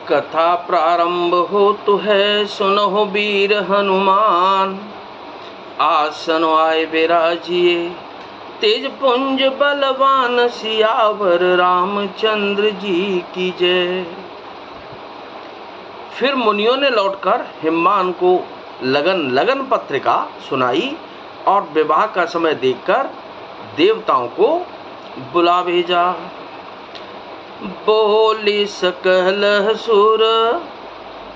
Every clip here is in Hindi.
कथा प्रारंभ हो तो है, सुनो वीर हनुमान। आसन आए विराजिए, तेज पुंज बलवान, सियावर रामचंद्र जी की जय। फिर मुनियों ने लौटकर हिमवान को लगन पत्रिका सुनाई और विवाह का समय देखकर देवताओं को बुला भेजा। बोली सकल सुर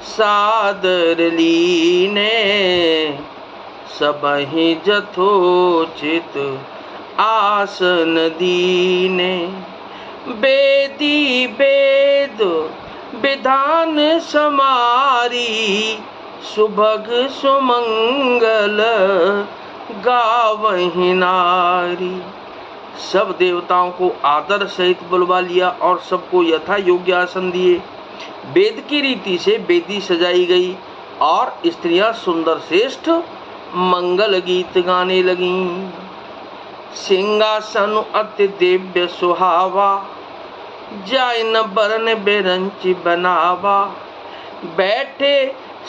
सादर लीने, सबहि जथोचित आसन दीने। वेदी वेद विधान समारी, सुभग सुमंगल गावहि नारी। सब देवताओं को आदर सहित बुलवा लिया और सबको यथा योग्य आसन दिए। वेद की रीति से वेदी सजाई गई और स्त्रियां सुंदर श्रेष्ठ मंगल गीत गाने लगीं। सिंहासन अति दिव्य सुहावा, जाय न बरन बेरंच बनावा। बैठे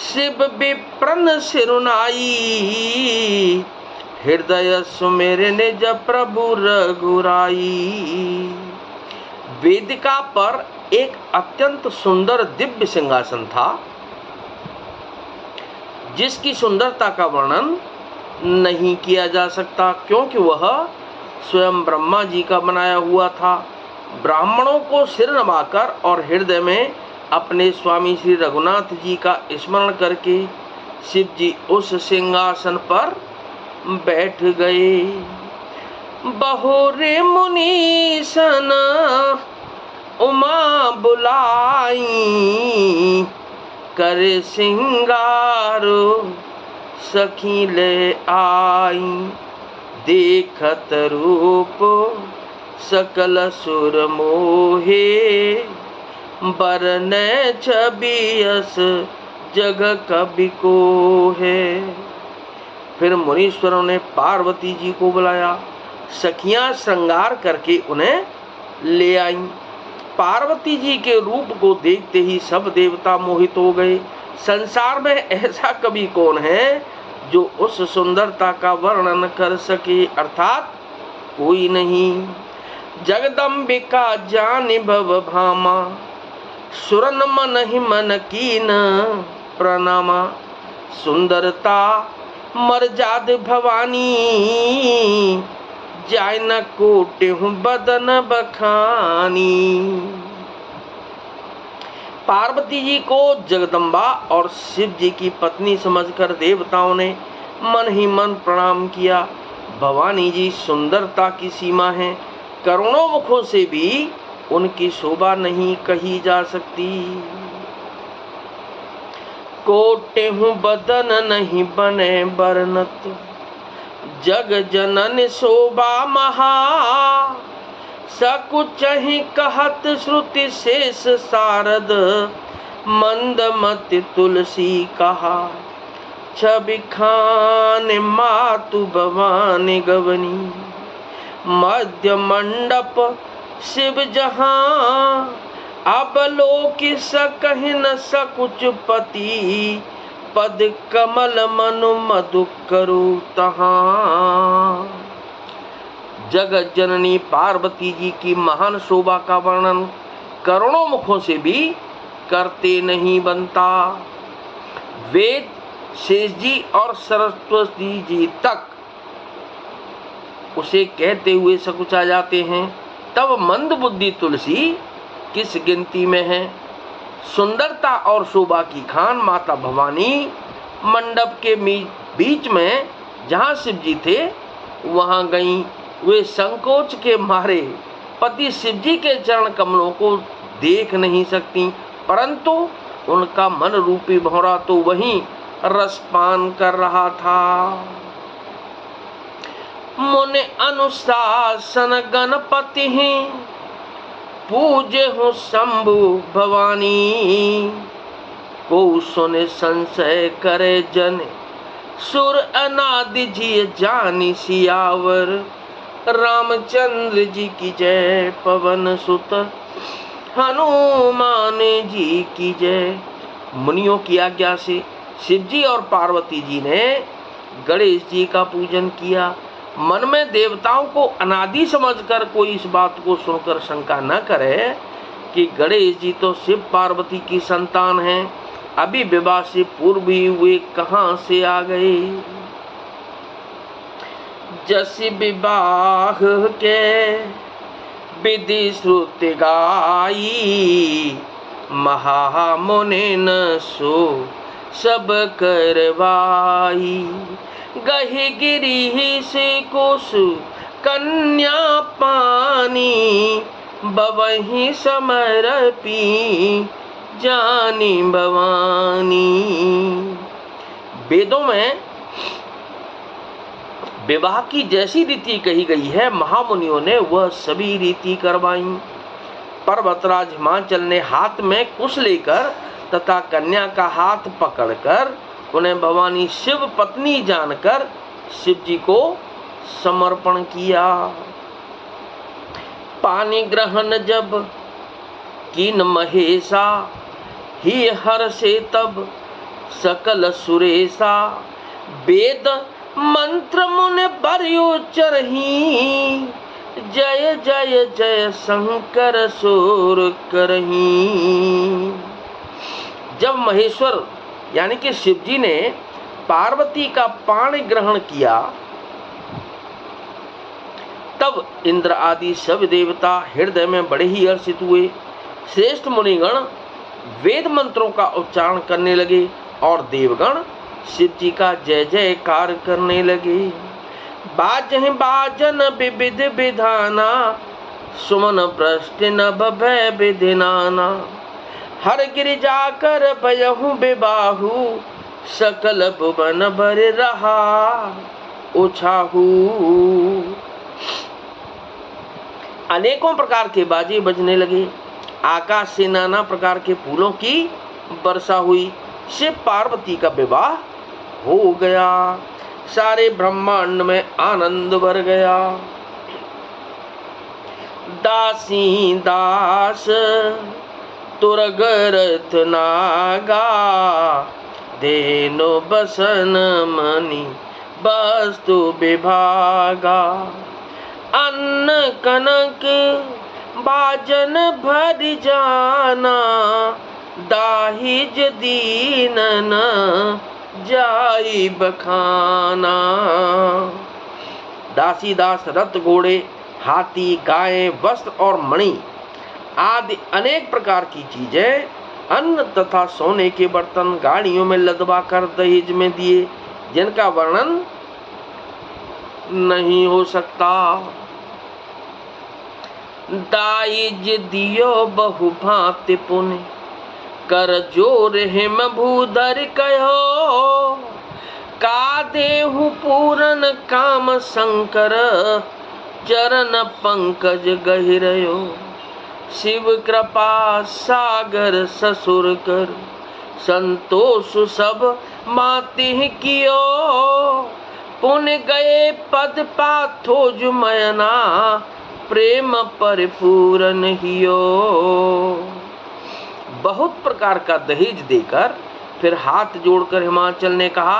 शिव विप्रन सिरुनाई, हृदय सुमेर निज प्रभु रघुराई। वेदिका पर एक अत्यंत सुंदर दिव्य सिंहासन था, जिसकी सुंदरता का वर्णन नहीं किया जा सकता, क्योंकि वह स्वयं ब्रह्मा जी का बनाया हुआ था। ब्राह्मणों को सिर नवाकर और हृदय में अपने स्वामी श्री रघुनाथ जी का स्मरण करके शिव जी उस सिंहासन पर बैठ गए। बहुरे मुनीसन उमा बुलाई, करे सिंगारो सखी ले आई। देखत रूप सकल सुर मोहे, बरन छवि यस जग कवि को है। फिर मुनीश्वरों ने पार्वती जी को बुलाया। सखियां श्रृंगार करके उन्हें ले आईं। पार्वती जी के रूप को देखते ही सब देवता मोहित हो गए। संसार में ऐसा कवि कौन है जो उस सुंदरता का वर्णन कर सके, अर्थात कोई नहीं। जगदम्बिका जानि भव भामा, सुरन मन ही मन कीन प्रणामा। सुंदरता मर्जाद भवानी, जाय न कोटि हूँ बदन बखानी। पार्वती जी को जगदम्बा और शिव जी की पत्नी समझकर देवताओं ने मन ही मन प्रणाम किया। भवानी जी सुंदरता की सीमा है, करोड़ों मुखों से भी उनकी शोभा नहीं कही जा सकती। कोटे हूँ बदन नहीं बने बरनत, जग जनन शोभा महा। सकुच ही कहत श्रुति शेष सारद, मंदमति तुलसी कहा। छवि खान मातु भवानी गवनी, मध्य मंडप शिव जहाँ। अब लोक सकहि न सकुच पति, पद कमल मनु मधु करो तहाँ। जगत जननी पार्वती जी की महान शोभा का वर्णन करोड़ों मुखों से भी करते नहीं बनता। वेद शेष जी और सरस्वती जी तक उसे कहते हुए सकुचा जाते हैं, तब मंद बुद्धि तुलसी किस गिनती में है। सुंदरता और शोभा की खान माता भवानी मंडप के बीच में जहाँ शिव जी थे वहाँ गईं। वे संकोच के मारे पति शिव जी के चरण कमलों को देख नहीं सकती, परंतु उनका मन रूपी भौरा तो वहीं रसपान कर रहा था। मुनि अनुशासन गणपति पूजे हूँ शंभु भवानी। को सुने संशय करे जन, सुर अनादि जी जानी सियावर। रामचंद्र जी की जय, पवन सुत हनुमान जी की जय। मुनियों की आज्ञा से शिव जी और पार्वती जी ने गणेश जी का पूजन किया। मन में देवताओं को अनादि समझकर कोई इस बात को सुनकर शंका न करे कि गणेश जी तो शिव पार्वती की संतान हैं, अभी विवाह से पूर्व ही वे कहां से आ गए। जस विवाह के विधि श्रुति गाई, महामुनिन सो सब करवाई। गहि गिरी से कुश कन्या पानी, बवही समर्पी जानी भवानी। वेदों में विवाह की जैसी रीति कही गई है, महामुनियों ने वह सभी रीति करवाई। पर्वतराज हिमाचल ने हाथ में कुश लेकर तथा कन्या का हाथ पकड़कर उन्हें भवानी शिव पत्नी जानकर शिव जी को समर्पण किया। पानी ग्रहण जब कीन महेशा, ही हर से तब सकल सुरेशा। वेद मंत्र मुने बरयो चरही, जय जय जय शंकर सुर करही। जब महेश्वर यानी कि शिव जी ने पार्वती का पाणी ग्रहण किया, तब इंद्र आदि सब देवता हृदय में बड़े ही हर्षित हुए। श्रेष्ठ मुनिगण वेद मंत्रों का उच्चारण करने लगे और देवगण शिव जी का जय जयकार करने लगे। बाजहि बाजन विविध विधाना, सुमन पृष्ठ नभ भय विधिनाना। हर गिर जाकर भयहु विबाहु, सकल भुवन भर रहा उछाहू। अनेकों प्रकार के बाजे बजने लगे, आकाश से नाना प्रकार के फूलों की वर्षा हुई। शिव पार्वती का विवाह हो गया, सारे ब्रह्मांड में आनंद भर गया। दासी दास तुरगरथ नागा, देनो बसन मणि वस्तु विभागा। अन्न कनक बाजन भर जाना, दाहिज दीनन जाई बखाना। दासी दास रथ घोड़े हाथी गाय वस्त्र और मणि आदि अनेक प्रकार की चीजें, अन्न तथा सोने के बर्तन गाड़ियों में लदवा कर दहेज में दिए, जिनका वर्णन नहीं हो सकता। दाइज दियो बहु भांति पुण्य, कर जोर हिम भूधर कहो। का देहु पूरन काम शंकर, चरण पंकज गहिरयो। शिव कृपा सागर ससुर कर, संतोष सब माति कियो। पुण्य गए पद पाथो जुमयना, प्रेम परिपूरन हियो। बहुत प्रकार का दहेज देकर फिर हाथ जोड़कर हिमाचल ने कहा,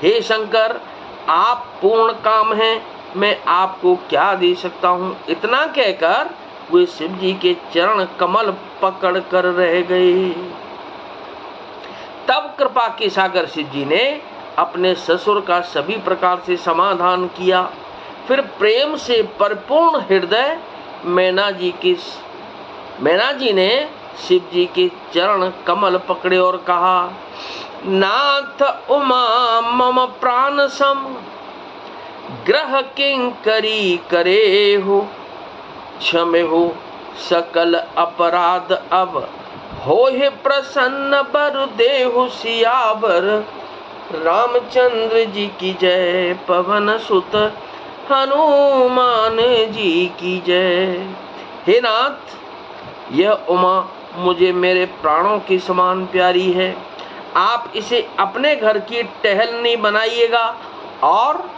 हे शंकर, आप पूर्ण काम हैं, मैं आपको क्या दे सकता हूँ। इतना कहकर वे शिव जी के चरण कमल पकड़ कर रह गए। तब कृपा के सागर शिव जी ने अपने ससुर का सभी प्रकार से समाधान किया। फिर प्रेम से परिपूर्ण हृदय मैना जी ने शिव जी के चरण कमल पकड़े और कहा, नाथ उमा मम प्राण सम, ग्रह किंकरी करे हो। क्षमे हो सकल अपराध अब, होए प्रसन्न बर देहु सियावर। रामचंद्र जी की जय, पवन सुत हनुमान जी की जय। हे नाथ, यह उमा मुझे मेरे प्राणों के समान प्यारी है। आप इसे अपने घर की टहलनी बनाइएगा और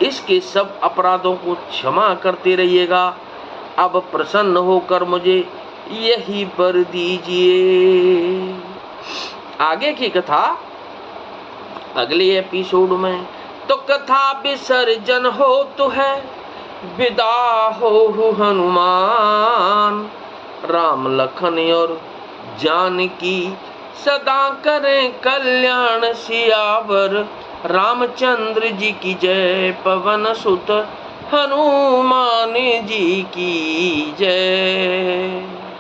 इसके सब अपराधों को क्षमा करते रहिएगा। अब प्रसन्न होकर मुझे यही बर दीजिए। आगे की कथा अगले एपिसोड में। तो कथा विसर्जन हो तो है, विदा हो हनुमान। राम लखन और जानकी सदा करें कल्याण, सियावर रामचंद्र जी की जय। पवन सुत हनुमान जी की जय।